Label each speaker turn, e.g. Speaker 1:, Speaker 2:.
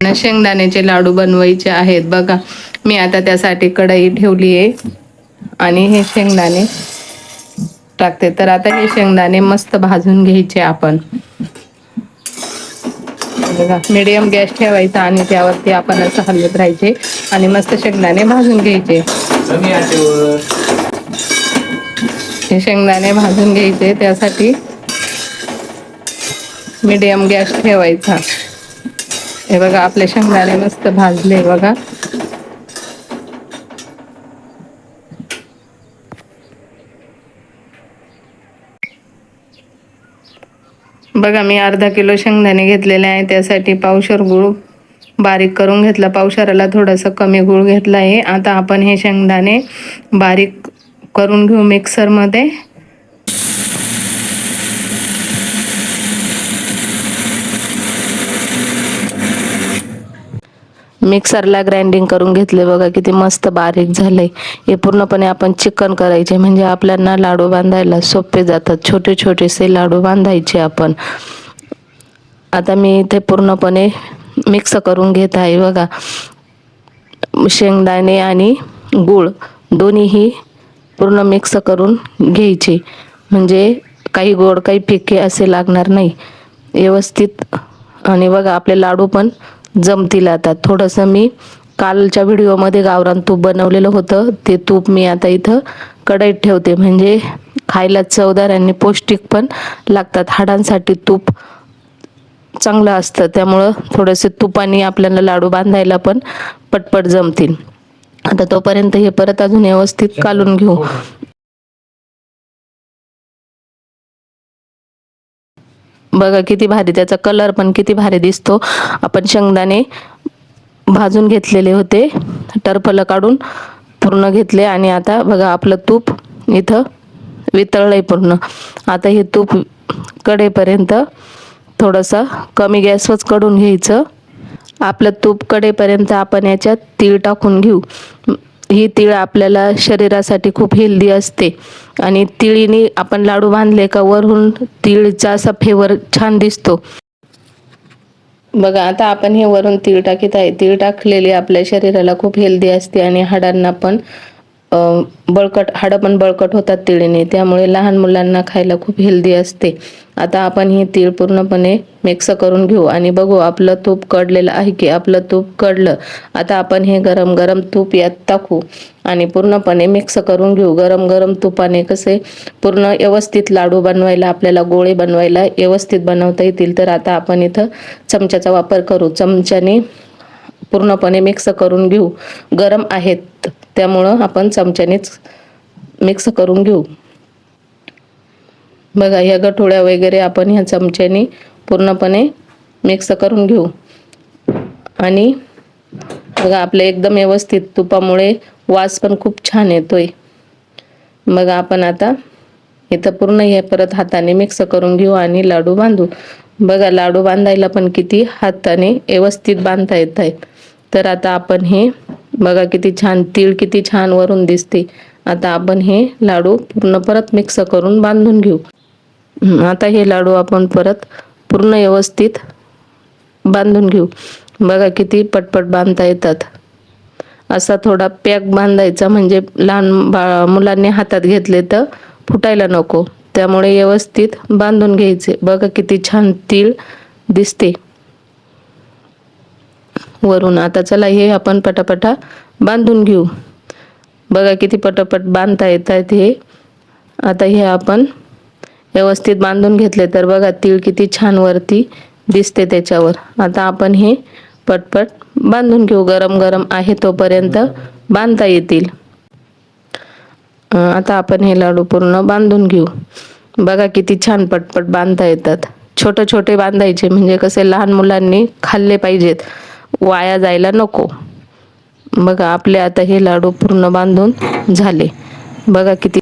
Speaker 1: शेंगदाण्याचे लाडू बनवायचे आहेत बघा. मी आता त्यासाठी कढई ठेवली आहे आणि हे शेंगदाणे टाकते. तर आता हे शेंगदाणे मस्त भाजून घ्यायचे आपण. बघा, मीडियम गॅस ठेवायचा आणि त्यावरती आपण असं हलवत राहायचे आणि मस्त शेंगदाणे भाजून घ्यायचे. हे शेंगदाणे भाजून घ्यायचे, त्यासाठी मीडियम गॅस ठेवायचा. हे बघा, आपले शेंगदाणे मस्त भाजले बघा. बघा, मी अर्धा किलो शेंगदाणे घेतलेले आहे. त्यासाठी पावशेर गूळ बारीक करून घेतला. पावशेराला थोडंसं कमी गूळ घेतला आहे. आता आपण हे शेंगदाणे बारीक करून घेऊ मिक्सरमध्ये. मिक्सरला ग्राइंडिंग करून घेतले बघा, किती मस्त बारीक झाले. हे पूर्णपणे आपण चिकन करायचे म्हणजे आपल्याला लाडू बांधायला सोपे जातात. छोटे छोटेसे लाडू बांधायचे आपण. आता मी इथे पूर्णपणे मिक्स करून घेत आहे बघा. शेंगदाणे आणि गूळ दोन्हीही पूर्ण मिक्स करून घ्यायचे, म्हणजे काही गोड काही फिके असे लागणार नाही, व्यवस्थित. आणि बघा, आपले लाडू पण जमतील. आता थोडंसं मी कालच्या व्हिडिओमध्ये गावरान तूप बनवलेलं होतं, ते तूप मी आता इथं कढईत ठेवते, म्हणजे खायला चवदार आणि पौष्टिक पण लागतात. हाडांसाठी तूप चांगलं असतं, त्यामुळं थोडेसे तुपाने आपल्याला लाडू बांधायला पण पटपट जमतील. आता तोपर्यंत हे परत अजून व्यवस्थित कालून घेऊ. बघा किती भारी, त्याचा कलर पण किती भारी दिसतो. आपण शेंगदाणे भाजून घेतलेले होते, टरफलं काढून पूर्ण घेतले आणि आता बघा आपलं तूप इथं वितळलंय पूर्ण. आता हे तूप कडेपर्यंत थोडंसं कमी गॅसवरच कडून घ्यायचं. आपलं तूप कडेपर्यंत आपण याच्यात तीळ टाकून घेऊ. ही तीळ आपल्याला शरीरासाठी खूप हेल्दी असते आणि तिळीने आपण लाडू बांधले का वरून तीळचा असा फ्लेवर छान दिसतो. बघा, आता आपण हे वरून तीळ टाकीत आहे. तीळ टाकलेली आपल्या शरीराला खूप हेल्दी असते आणि हाडांना पण हाडं पण बळकट होतात तिळीने, त्यामुळे लहान मुलांना खायला खूप हेल्दी असते. आता आपण ही तीळ पूर्णपणे मिक्स करून घेऊ आणि बघू आपलं तूप कडलेलं आहे की. आपलं तूप कडलं. आता आपण हे गरम गरम तूप यात टाकू आणि पूर्णपणे मिक्स करून घेऊ. गरम गरम तुपाने कसे पूर्ण व्यवस्थित लाडू बनवायला, आपल्याला गोळे बनवायला व्यवस्थित बनवता येतील. तर आता आपण इथं चमच्याचा वापर करू. चमच्याने पूर्णपणे मिक्स करून घेऊ. गरम आहेत त्यामुळं आपण चमच्यानेच मिक्स करून घेऊ. बघा, ह्या गठोड्या वगैरे आपण ह्या चमच्याने पूर्णपणे मिक्स करून घेऊ. आणि बघा, आपले एकदम व्यवस्थित तुपामुळे वास पण खूप छान येतोय. बघा, आपण आता इथं पूर्ण हे परत हाताने मिक्स करून घेऊ आणि लाडू बांधू. बघा, लाडू बांधायला पण किती हाताने व्यवस्थित बांधता येत आहे. तर आता आपण हे बघा किती छान तीळ किती छान वरून दिसते. आता आपण हे लाडू पूर्ण परत मिक्स करून बांधून घेऊ. आता हे लाडू आपण परत पूर्ण व्यवस्थित बांधून घेऊ. बघा किती पटपट बांधता येतात. असा थोडा पॅक बांधायचा, म्हणजे लहान मुलांनी हातात घेतले तर फुटायला नको, त्यामुळे व्यवस्थित बांधून घ्यायचे. बघा किती छान तीळ दिसते वरून. आता चला हे आपण पटापटा बांधून घेऊ. बघा किती पटापट बांधता येत आहेत हे. आता हे आपण व्यवस्थित बांधून घेतले तर बघा तीळ किती छान वरती दिसते त्याच्यावर. आता आपण हे पटपट बांधून घेऊ. गरम गरम आहे तोपर्यंत बांधता येतील. आता आपण हे लाडू पूर्ण बांधून घेऊ. बघा किती छान पटपट बांधता येतात. छोटे छोटे बांधायचे, म्हणजे कसे लहान मुलांनी खाल्ले पाहिजेत, वाया जायला नको. बघा आपले आता हे लाडू पूर्ण बांधून झाले. बघा किती